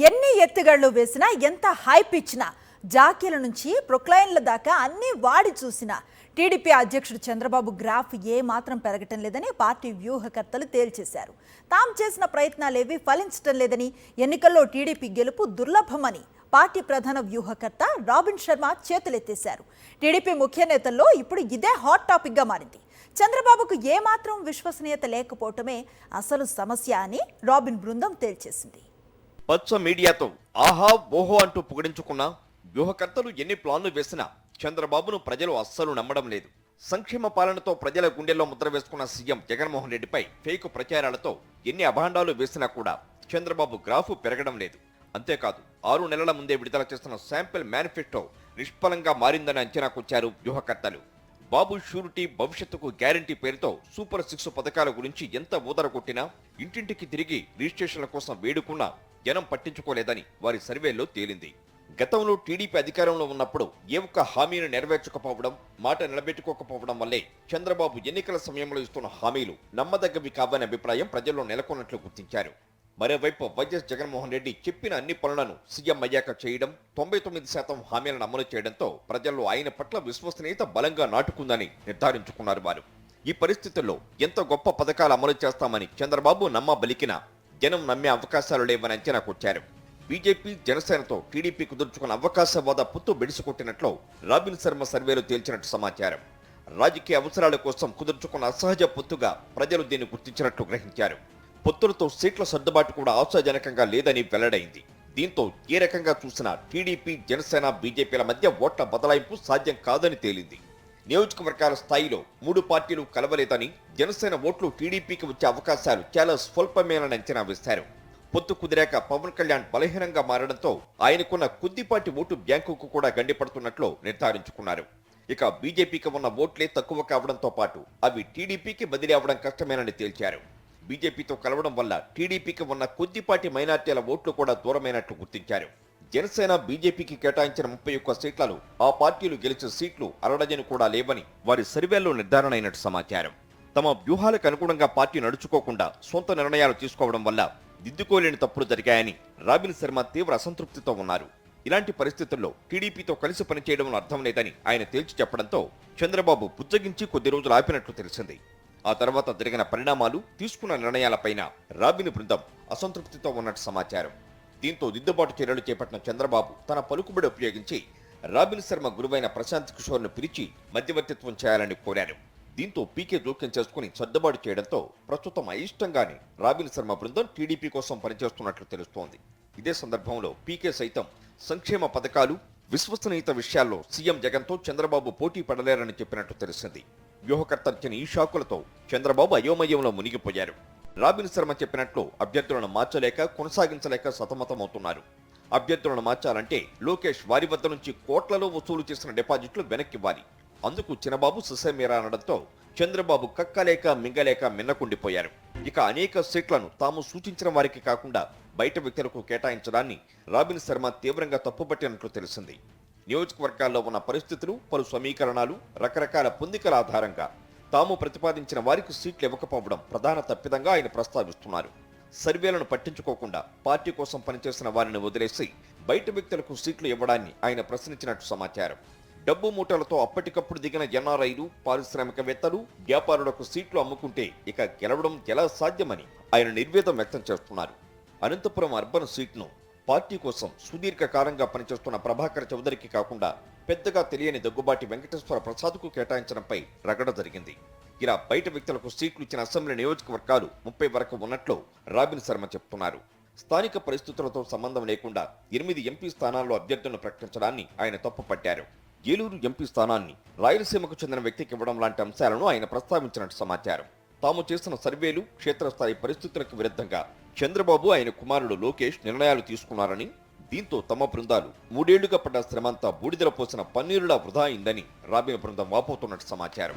ఎన్ని ఎత్తుగళ్ళు వేసినా ఎంత హైప్ ఇచ్చినా జాకీల నుంచి ప్రొక్లైన్ల దాకా అన్ని వాడి చూసినా టీడీపీ అధ్యక్షుడు చంద్రబాబు గ్రాఫ్ ఏ మాత్రం పెరగటం లేదని పార్టీ వ్యూహకర్తలు తేల్చేశారు. తాము చేసిన ప్రయత్నాలేవి ఫలించటం లేదని, ఎన్నికల్లో టీడీపీ గెలుపు దుర్లభమని పార్టీ ప్రధాన వ్యూహకర్త రాబిన్ శర్మ చేతులెత్తేశారు. టీడీపీ ముఖ్య నేతల్లో ఇప్పుడు ఇదే హాట్ టాపిక్ గా మారింది. చంద్రబాబుకు ఏమాత్రం విశ్వసనీయత లేకపోవటమే అసలు సమస్య అని రాబిన్ బృందం తేల్చేసింది. పచ్చ మీడియాతో ఆహా ఓహో అంటూ పొగిడించుకున్న వ్యూహకర్తలు ఎన్ని ప్లాన్లు వేసినా చంద్రబాబును ప్రజలు అస్సలు నమ్మడం లేదు. సంక్షేమ పాలనతో ప్రజల గుండెల్లో ముద్ర వేసుకున్న సీఎం జగన్మోహన్ రెడ్డిపై ఫేక్ ప్రచారాలతో ఎన్ని అభాండాలు వేసినా కూడా చంద్రబాబు గ్రాఫ్ పెరగడం లేదు. అంతేకాదు 6 నెలల ముందే విడుదల చేస్తున్న శాంపిల్ మేనిఫెస్టో నిష్ఫలంగా మారిందని అంచనాకొచ్చారు వ్యూహకర్తలు. బాబు షూరిటీ భవిష్యత్తుకు గ్యారంటీ పేరుతో సూపర్ 6 పథకాల గురించి ఎంత ఊదరగొట్టినా, ఇంటింటికి తిరిగి రిజిస్ట్రేషన్ల కోసం వేడుకున్నా జనం పట్టించుకోలేదని వారి సర్వేల్లో తేలింది. గతంలో టీడీపీ అధికారంలో ఉన్నప్పుడు ఏ ఒక్క హామీని నెరవేర్చకపోవడం, మాట నిలబెట్టుకోకపోవడం వల్లే చంద్రబాబు ఎన్నికల సమయంలో ఇస్తున్న హామీలు నమ్మదగ్గవి కావనే అభిప్రాయం ప్రజల్లో నెలకొన్నట్లు గుర్తించారు. మరోవైపు వైఎస్ జగన్మోహన్ రెడ్డి చెప్పిన అన్ని పనులను సీఎం అయ్యాక చేయడం, 99% హామీలను అమలు చేయడంతో ప్రజల్లో ఆయన పట్ల విశ్వసనీయత బలంగా నాటుకుందని నిర్ధారించుకున్నారు వారు. ఈ పరిస్థితుల్లో ఎంత గొప్ప పథకాలు అమలు చేస్తామని చంద్రబాబు నమ్మబలికినా జనం నమ్మే అవకాశాలు లేవని అంచనాకొచ్చారు. బీజేపీ జనసేనతో టీడీపీ కుదుర్చుకున్న అవకాశవాద పుత్తు బెడిసికొట్టినట్లు రాబిన్ శర్మ సర్వేలు తేల్చినట్టు సమాచారం. రాజకీయ అవసరాల కోసం కుదుర్చుకున్న అసహజ పొత్తుగా ప్రజలు దీన్ని గుర్తించినట్లు గ్రహించారు. పొత్తులతో సీట్ల సర్దుబాటు కూడా ఆశాజనకంగా లేదని వెల్లడైంది. దీంతో ఏ రకంగా చూసినా టీడీపీ, జనసేన, బీజేపీల మధ్య ఓట్ల బదలాయింపు సాధ్యం కాదని తేలింది. నియోజకవర్గాల స్థాయిలో 3 పార్టీలు కలవలేదని, జనసేన ఓట్లు టీడీపీకి వచ్చే అవకాశాలు చాలా స్వల్పమేనని అంచనా వేశారు. పొత్తు కుదిరాక పవన్ కళ్యాణ్ బలహీనంగా మారడంతో ఆయనకున్న కొద్దిపాటి ఓటు బ్యాంకుకు కూడా గండిపడుతున్నట్లు నిర్ధారించుకున్నారు. ఇక బీజేపీకి ఉన్న ఓట్లే తక్కువ కావడంతో పాటు అవి టీడీపీకి బదిలీ అవడం కష్టమేనని తేల్చారు. బీజేపీతో కలవడం వల్ల టీడీపీకి ఉన్న కొద్దిపాటి మైనార్టీల ఓట్లు కూడా దూరమైనట్లు గుర్తించారు. జనసేన బీజేపీకి కేటాయించిన 31 సీట్లలో ఆ పార్టీలు గెలిచిన సీట్లు అరడజను కూడా లేవని వారి సర్వేల్లో నిర్ధారణ అయినట్టు సమాచారం. తమ వ్యూహాలకు అనుగుణంగా పార్టీ నడుచుకోకుండా సొంత నిర్ణయాలు తీసుకోవడం వల్ల దిద్దుకోలేని తప్పులు జరిగాయని రాబిన్ శర్మ తీవ్ర అసంతృప్తితో ఉన్నారు. ఇలాంటి పరిస్థితుల్లో టీడీపీతో కలిసి పనిచేయడంలో అర్థం లేదని ఆయన తేల్చి చెప్పడంతో చంద్రబాబు బుజ్జగించి కొద్ది రోజులు ఆపినట్లు తెలిసింది. ఆ తర్వాత జరిగిన పరిణామాలు, తీసుకున్న నిర్ణయాలపైన రాబిన్ బృందం అసంతృప్తితో ఉన్నట్టు సమాచారం. దీంతో దిద్దుబాటు చర్యలు చేపట్టిన చంద్రబాబు తన పలుకుబడి ఉపయోగించి రాబిన్ శర్మ గురువైన ప్రశాంత్ కిషోర్ను పిలిచి మధ్యవర్తిత్వం చేయాలని కోరారు. దీంతో పీకే జోక్యం చేసుకుని సర్దుబాటు చేయడంతో ప్రస్తుతం అయిష్టంగానే రాబిన్ శర్మ బృందం టీడీపీ కోసం పనిచేస్తున్నట్లు తెలుస్తోంది. ఇదే సందర్భంలో పీకే సైతం సంక్షేమ పథకాలు, విశ్వసనీయత విషయాల్లో సీఎం జగన్తో చంద్రబాబు పోటీ పడలేరని చెప్పినట్టు తెలిసింది. వ్యూహకర్తలిచ్చిన ఈ షాకులతో చంద్రబాబు అయోమయంలో మునిగిపోయారు. రాబిన్ శర్మ చెప్పినట్లు అభ్యర్థులను మార్చలేక, కొనసాగించలేక సతమతమవుతున్నారు. అభ్యర్థులను మార్చాలంటే లోకేష్ వారి వద్ద నుంచి కోట్లలో వసూలు చేసిన డిపాజిట్లు వెనక్కివ్వాలి. అందుకు చినబాబు సుసేమీరా అనడంతో చంద్రబాబు కక్కలేక మింగలేక మిన్నకుండిపోయారు. ఇక అనేక సీట్లను తాము సూచించిన వారికి కాకుండా బయట వ్యక్తులకు కేటాయించడాన్ని రాబిన్ శర్మ తీవ్రంగా తప్పుపట్టినట్లు తెలిసింది. నియోజకవర్గాల్లో ఉన్న పరిస్థితులు, పలు సమీకరణాలు, రకరకాల పొందికల ఆధారంగా తాము ప్రతిపాదించిన వారికి సీట్లు ఇవ్వకపోవడం ప్రధాన తప్పిదంగా ఆయన ప్రస్తావిస్తున్నారు. సర్వేలను పట్టించుకోకుండా పార్టీ కోసం పనిచేసిన వారిని వదిలేసి బయట వ్యక్తులకు సీట్లు ఇవ్వడాన్ని ఆయన ప్రశ్నించినట్టు సమాచారం. డబ్బు మూటలతో అప్పటికప్పుడు దిగిన ఎన్ఆర్ఐలు, పారిశ్రామికవేత్తలు, వ్యాపారులకు సీట్లు అమ్ముకుంటే ఇక గెలవడం ఎలా సాధ్యమని ఆయన నిర్వేదం వ్యక్తం చేస్తున్నారు. అనంతపురం అర్బన్ సీట్ను పార్టీ కోసం సుదీర్ఘకాలంగా పనిచేస్తున్న ప్రభాకర్ చౌదరికి కాకుండా పెద్దగా తెలియని దగ్గుబాటి వెంకటేశ్వర ప్రసాద్కు కేటాయించడంపై రగడ జరిగింది. ఇలా బయట వ్యక్తులకు సీట్లు ఇచ్చిన అసెంబ్లీ నియోజకవర్గాలు 30 వరకు ఉన్నట్లు రాబిన్ శర్మ చెప్తున్నారు. స్థానిక పరిస్థితులతో సంబంధం లేకుండా 8 ఎంపీ స్థానాల్లో అభ్యర్థులను ప్రకటించడాన్ని ఆయన తప్పుపట్టారు. ఏలూరు ఎంపీ స్థానాన్ని రాయలసీమకు చెందిన వ్యక్తికి ఇవ్వడం లాంటి అంశాలను ఆయన ప్రస్తావించినట్టు సమాచారం. తాము చేసిన సర్వేలు, క్షేత్రస్థాయి పరిస్థితులకు విరుద్ధంగా చంద్రబాబు, ఆయన కుమారుడు లోకేష్ నిర్ణయాలు తీసుకున్నారని, దీంతో తమ బృందాలు 3 ఏళ్లుగా పడ్డ శ్రమంతా బూడిదల పోసిన పన్నీరులా వృధా అయిందని రాబిన్ బృందం వాపోతున్నట్టు సమాచారం.